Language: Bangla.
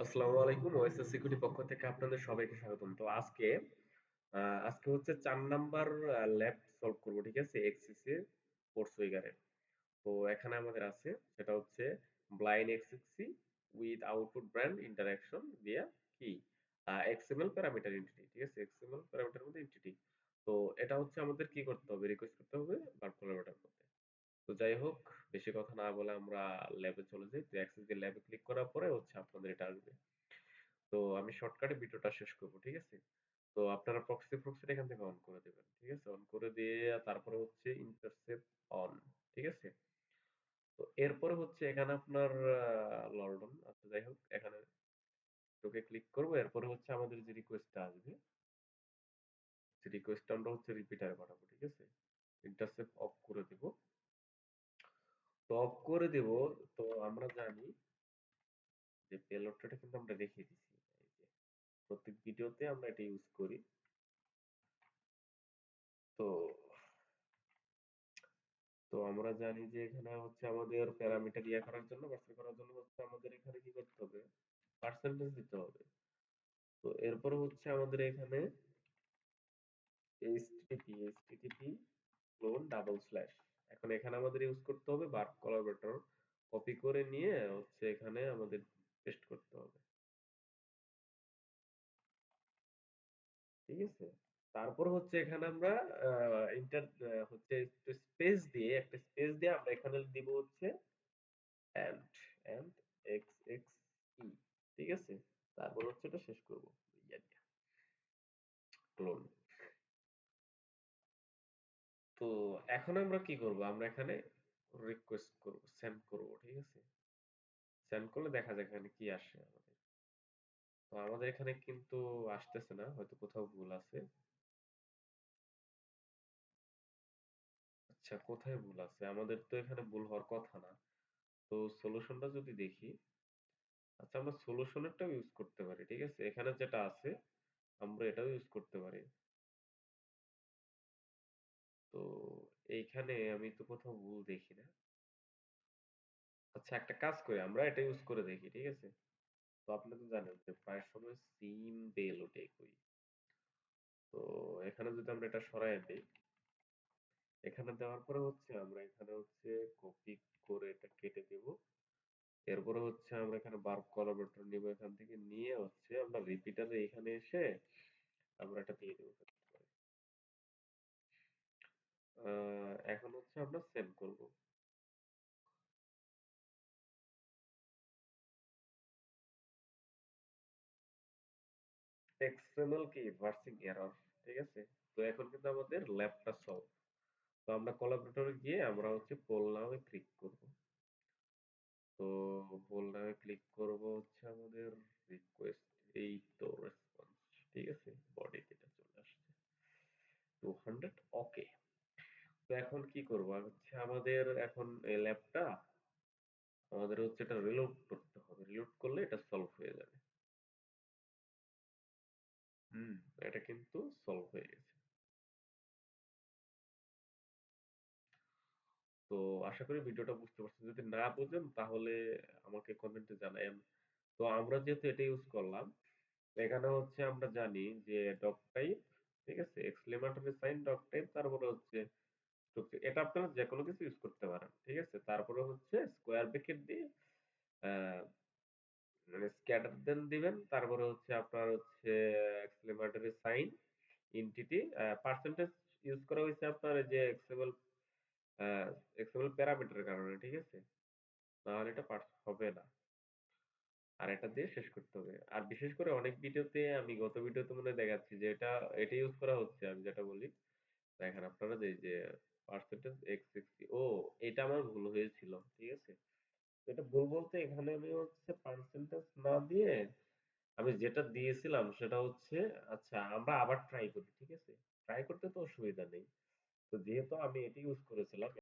আসসালামু আলাইকুম, ওএসএস সিকিউরিটি পক্ষ থেকে আপনাদের সবাইকে স্বাগতম। তো আজকে হচ্ছে ৪ নাম্বার ল্যাব সলভ করব, ঠিক আছে? এক্সএসসি এর কোর্স উইগারের। তো এখানে আমাদের আছে সেটা হচ্ছে blind XSC with output brand interaction via কি এক্সএমএল প্যারামিটার এন্টিটি, ঠিক আছে? এক্সএমএল প্যারামিটার মধ্যে এন্টিটি। তো এটা হচ্ছে আমাদের কি করতে হবে? রিকোয়েস্ট করতে হবে ভার্ব কোলাবরেটর করতে। তো যাই হোক, বেশি কথা না বলে আমরা ল্যাবে চলে যাই। তো এক্সএসসি ল্যাবে ক্লিক করার পরে হচ্ছে আপনাদের এটা আসবে। তো আমি শর্টকাটে ভিডিওটা শেষ করব, ঠিক আছে? তো আপনারা প্রক্সিটা এখান থেকে অন করে দেবেন, ঠিক আছে? অন করে দিয়ে তারপরে হচ্ছে ইন্টারসেপ্ট অন, ঠিক আছে? তো এরপরে হচ্ছে এখানে আপনার লর্ডন, আচ্ছা যাই হোক, এখানে তোকে ক্লিক করব। এরপরে হচ্ছে আমাদের যে রিকোয়েস্টটা আসবে, সেই রিকোয়েস্টটা আমরা হচ্ছে রিপিটারে পাঠাবো, ঠিক আছে? ইন্টারসেপ্ট অফ করে দেব। তো অফ করে দেব। তো আমরা জানি যে পেলোডটা কিন্তু আমরা রেখে দিছি। এই যে প্রত্যেক ভিডিওতে আমরা এটা ইউজ করি। তো তো আমরা জানি যে এখানে হচ্ছে আমাদের প্যারামিটার ইয়ে করার জন্য, বাছাই করার জন্য হচ্ছে আমাদের এখানে কি করতে হবে? পার্সেন্টেজ দিতে হবে। তো এরপরে হচ্ছে আমাদের এখানে এইচটিটিপি ক্লোন ডাবল স্ল্যাশ। এখন এখানে আমাদের ইউজ করতে হবে বার্ব কোলাবরেটর, কপি করে নিয়ে হচ্ছে এখানে আমাদের পেস্ট করতে হবে, ঠিক আছে? তারপর হচ্ছে এখানে আমরা ইন্টার হচ্ছে একটা স্পেস দিয়ে আমরা এখানে দিব হচ্ছে and and XXE, ঠিক আছে? তারপর হচ্ছে এটা শেষ করব ইয়া দিয়ে ক্লোন। তো এখন আমরা কি করব? আমরা এখানে রিকোয়েস্ট করব, সেন্ড করব, ঠিক আছে? সেন্ড করলে দেখা যাক এখানে কি আসে আমাদের। তো আমাদের এখানে কিন্তু আসতেছে না, হয়তো কোথাও ভুল আছে। আচ্ছা, কোথায় ভুল আছে? আমাদের তো এখানে ভুল হওয়ার কথা না। তো সলিউশনটা যদি দেখি, আচ্ছা আমরা সলিউশনেরটাও ইউজ করতে পারি, ঠিক আছে? এখানে যেটা আছে আমরা এটাও ইউজ করতে পারি। তো এইখানে আমি তো কোথাও ভুল দেখি না। আচ্ছা, একটা কাজ করি, আমরা এটা ইউজ করে দেখি, ঠিক আছে? তো আপনি তো জানেন যে প্রায় সময় সিম বেল ওঠে কই। তো এখানে যদি আমরা এটা সরাই দিই, এখানে দেওয়ার পরে হচ্ছে আমরা এখানে হচ্ছে কপি করে এটা কেটে দেব। এরপরে হচ্ছে আমরা এখানে বার্ব কোলাবরেটর নিব, এখান থেকে নিয়ে হচ্ছে আমরা রিপিটারে এখানে এসে আমরা এটা দিয়ে দেবো। এখন হচ্ছে আমরা সেভ করব। এক্সএমএল কি ভার্সিং এরর, ঠিক আছে? তো এখন কিন্তু আমাদের ল্যাবটা সলভ। তো আমরা কোলাবরেটরে গিয়ে আমরা হচ্ছে পোল নামে ক্লিক করব। তো পোল নামে ক্লিক করব হচ্ছে আমাদের রিকোয়েস্ট, এই তো রেসপন্স, ঠিক আছে? বডি যেটা চলে আসছে 200, ওকে। তো এখন কি করব? আর হচ্ছে আমাদের এখন এই ল্যাবটা আমাদের হচ্ছে এটা রিলোড করতে হবে। রিলোড করলে এটা সলভ হয়ে যাবে। হুম, এটা কিন্তু সলভ হয়ে গেছে। তো আশা করি ভিডিওটা বুঝতে পারছেন। যদি না বুঝেন তাহলে আমাকে কমেন্টে জানায়েন। তো আমরা যেহেতু এটা ইউজ করলাম, এখানে হচ্ছে আমরা জানি যে ডক টাইপ, ঠিক আছে? এক্সক্লেমেটরি সাইন, ডক টাইপ, তারপরে হচ্ছে এটা আপনারা যেকোনো কিছু ইউজ করতে পারেন, ঠিক আছে? তারপরে হচ্ছে স্কোয়ার ব্র্যাকেট দিয়ে আহ, মানে স্ক্যাটার দেন দিবেন। তারপরে হচ্ছে আপনার হচ্ছে exclamatory sign, entity, percentage use করা হয়েছে আপনার এই যে এক্সএমএল প্যারামিটারের কারণে, ঠিক আছে? নাহলে এটা পার্স হবে না। আর এটা দিয়ে শেষ করতে হবে। আর বিশেষ করে অনেক ভিডিওতে, আমি গত ভিডিওতে মনে হয় দেখাচ্ছি যে এটা ইউজ করা হচ্ছে, আমি যেটা বলি দেখেন আপনারা যে পার্সেন্টেজ এক্স সিক্সটি, ও এটা আমার ভুল হয়েছিল, ঠিক আছে? তো এটা ভুল বলতে এখানে আমি হচ্ছে পার্সেন্টেজ না দিয়ে আমি যেটা দিয়েছিলাম সেটা হচ্ছে, আচ্ছা আমরা আবার ট্রাই করি, ঠিক আছে? ট্রাই করতে তো অসুবিধা নেই। তো যেহেতু আমি এটি ইউজ করেছিলাম